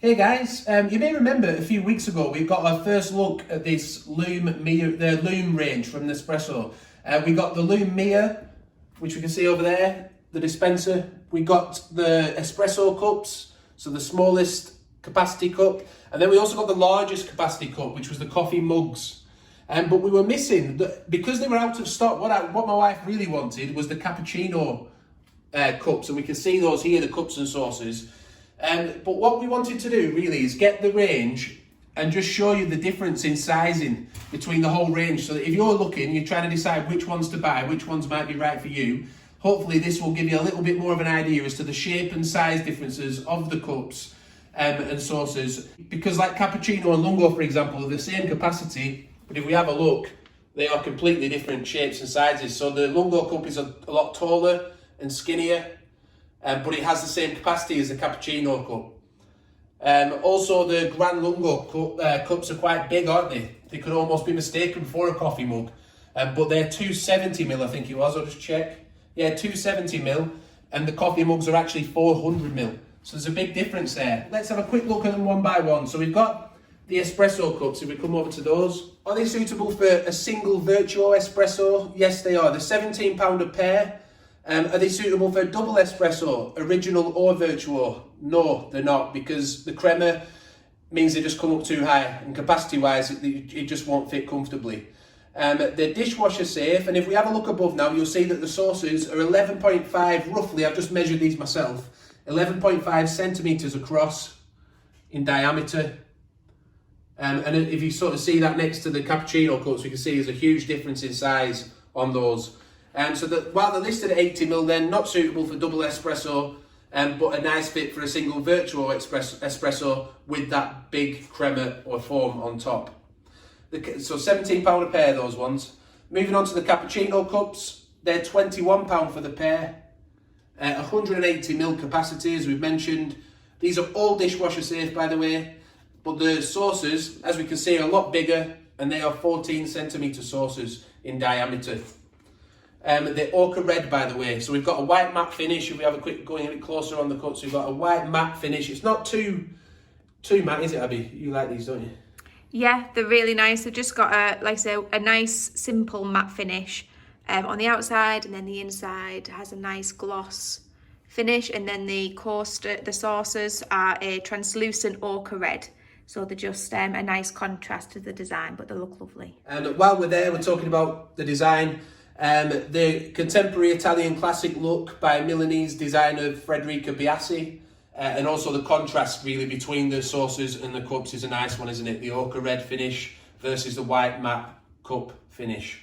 Hey guys, you may remember a few weeks ago we got our first look at this Lume Mia, the Lume range from Nespresso. We got the Lume Mia, which we can see over there, the dispenser. We got the Espresso Cups, so the smallest capacity cup, and then we also got the largest capacity cup, which was the coffee mugs. But we were missing, because they were out of stock, what my wife really wanted was the cappuccino cups, and we can see those here, the cups and saucers. But what we wanted to do really is get the range and just show you the difference in sizing between the whole range, so that if you're looking, you're trying to decide which ones to buy, which ones might be right for you. Hopefully this will give you a little bit more of an idea as to the shape and size differences of the cups and saucers. Because like cappuccino and lungo, for example, are the same capacity, but if we have a look, they are completely different shapes and sizes. So the lungo cup is a lot taller and skinnier, but it has the same capacity as the cappuccino cup. Also, the Gran Lungo cups are quite big, aren't they? They could almost be mistaken for a coffee mug. But they're 270ml, I think it was, I'll just check. Yeah, 270ml, and the coffee mugs are actually 400ml. So there's a big difference there. Let's have a quick look at them one by one. So we've got the espresso cups, if we come over to those. Are they suitable for a single Vertuo espresso? Yes, they are. They're £17 a pair. Are they suitable for a double espresso, original or Vertuo? No, they're not, because the crema means they just come up too high, and capacity-wise, it just won't fit comfortably. They're dishwasher safe, and if we have a look above now, you'll see that the saucers are 11.5, roughly, I've just measured these myself, 11.5 centimetres across in diameter. And if you sort of see that next to the cappuccino cups, we can see there's a huge difference in size on those. So that while they're listed at 80ml, they're not suitable for double espresso, but a nice fit for a single Vertuo espresso with that big crema or foam on top. So £17 a pair, those ones. Moving on to the cappuccino cups, they're £21 for the pair. 180ml capacity, as we've mentioned. These are all dishwasher safe, by the way, but the saucers, as we can see, are a lot bigger, and they are 14 centimetre saucers in diameter. They're ochre red, by the way, so we've got a white matte finish. If we have a quick going a bit closer on the cups, we've got a white matte finish. It's not too matte, is it, Abby? You like these, don't you? Yeah, they're really nice. They've just got a nice simple matte finish on the outside, and then the inside has a nice gloss finish, and then the saucers are a translucent ochre red. So they're just a nice contrast to the design, but they look lovely. And while we're there, we're talking about the design. The contemporary Italian classic look by Milanese designer Frederica Biasi, and also the contrast really between the saucers and the cups is a nice one, isn't it? The ochre red finish versus the white matte cup finish.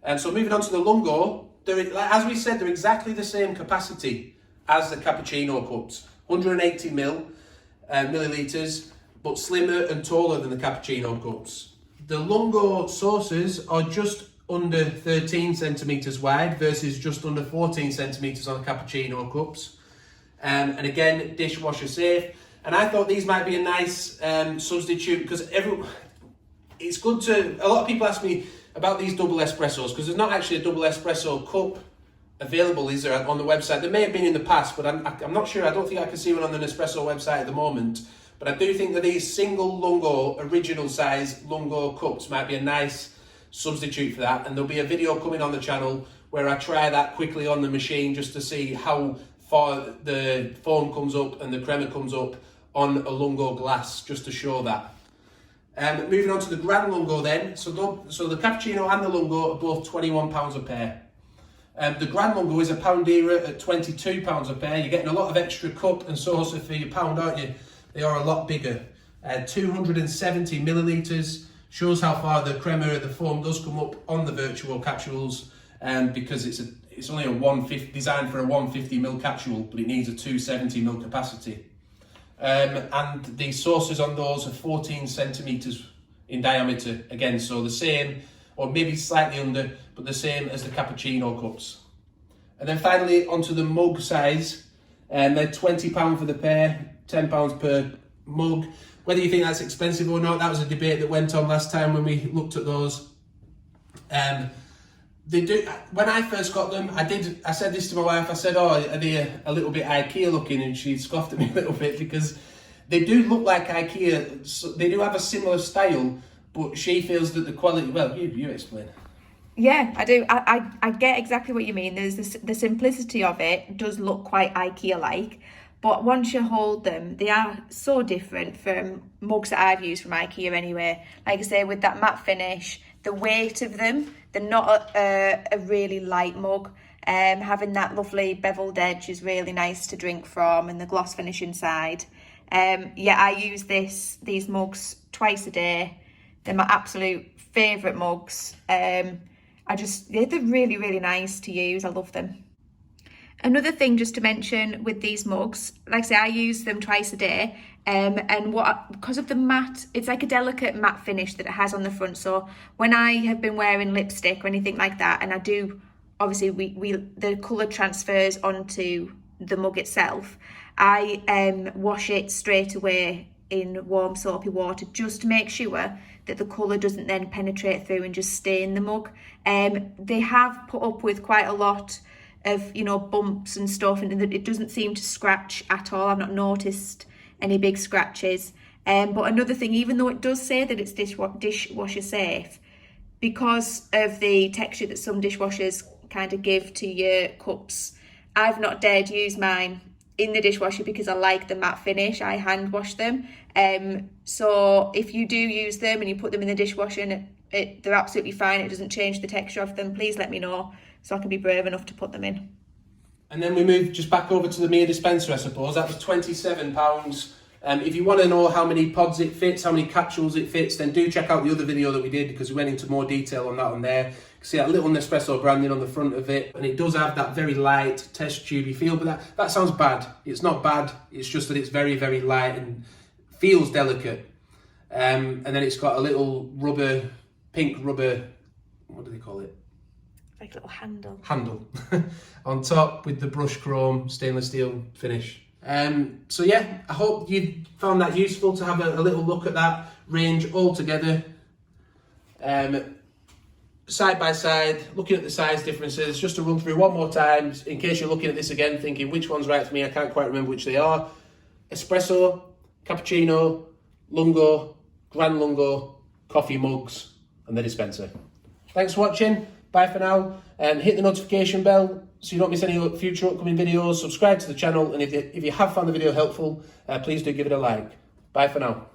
And so moving on to the Lungo, as we said, they're exactly the same capacity as the cappuccino cups, 180ml millilitres, but slimmer and taller than the cappuccino cups. The Lungo saucers are just under 13 centimetres wide versus just under 14 centimetres on the cappuccino cups. And again, dishwasher safe. And I thought these might be a nice substitute, because it's good to, a lot of people ask me about these double espressos, because there's not actually a double espresso cup available, is there, on the website? There may have been in the past, but I'm not sure. I don't think I can see one on the Nespresso website at the moment. But I do think that these single Lungo, original size Lungo cups might be a nice substitute for that. And there'll be a video coming on the channel where I try that quickly on the machine just to see how far the foam comes up and the crema comes up on a Lungo glass, just to show that. Moving on to the Gran Lungo then. So the cappuccino and the Lungo are both £21 a pair. The Gran Lungo is a pound dearer at £22 a pair. You're getting a lot of extra cup and saucer for your pound, aren't you? They are a lot bigger. 270 millilitres. Shows how far the crema, the foam does come up on the Vertuo capsules, because it's only a 150, designed for a 150ml capsule, but it needs a 270ml capacity. And the saucers on those are 14 centimetres in diameter, again, so the same, or maybe slightly under, but the same as the cappuccino cups. And then finally, onto the mug size, and they're £20 for the pair, £10 per mug. Whether you think that's expensive or not, that was a debate that went on last time when we looked at those. They do. When I first got them, I said this to my wife. I said, "Oh, are they a little bit IKEA looking?" And she scoffed at me a little bit, because They do look like IKEA, so they do have a similar style, but she feels that the quality, well, you explain. Yeah, I do. I get exactly what you mean. There's the simplicity of it does look quite IKEA-like, but once you hold them, they are so different from mugs that I've used from IKEA anyway. Like I say, with that matte finish, the weight of them, they're not a really light mug. Having that lovely beveled edge is really nice to drink from, and the gloss finish inside. Yeah, I use these mugs twice a day. They're my absolute favourite mugs. They're really, really nice to use. I love them. Another thing just to mention with these mugs, like I say, I use them twice a day. Because of the matte, it's like a delicate matte finish that it has on the front. So when I have been wearing lipstick or anything like that, and I do, obviously the colour transfers onto the mug itself, I wash it straight away in warm soapy water just to make sure that the colour doesn't then penetrate through and just stay in the mug. They have put up with quite a lot of, bumps and stuff, and it doesn't seem to scratch at all. I've not noticed any big scratches. But another thing, even though it does say that it's dishwasher safe, because of the texture that some dishwashers kind of give to your cups, I've not dared use mine in the dishwasher because I like the matte finish. I hand wash them. So if you do use them and you put them in the dishwasher and they're absolutely fine, it doesn't change the texture of them, please let me know so I can be brave enough to put them in. And then we move just back over to the Mia Dispenser, I suppose. That was £27. If you want to know how many pods it fits, how many capsules it fits, then do check out the other video that we did, because we went into more detail on that on there. You can see that little Nespresso branding on the front of it, and it does have that very light test tubey feel, but that sounds bad. It's not bad, it's just that it's very, very light and feels delicate. And then it's got a little pink rubber, what do they call it? Like a little handle. Handle on top with the brushed chrome stainless steel finish. So yeah, I hope you found that useful to have a little look at that range all together. Side by side, looking at the size differences, just to run through one more time, in case you're looking at this again thinking which one's right for me, I can't quite remember which they are. Espresso, cappuccino, lungo, Gran Lungo, coffee mugs, and the dispenser. Thanks for watching, bye for now, and hit the notification bell so you don't miss any future upcoming videos. Subscribe to the channel, and if you have found the video helpful, please do give it a like. Bye for now.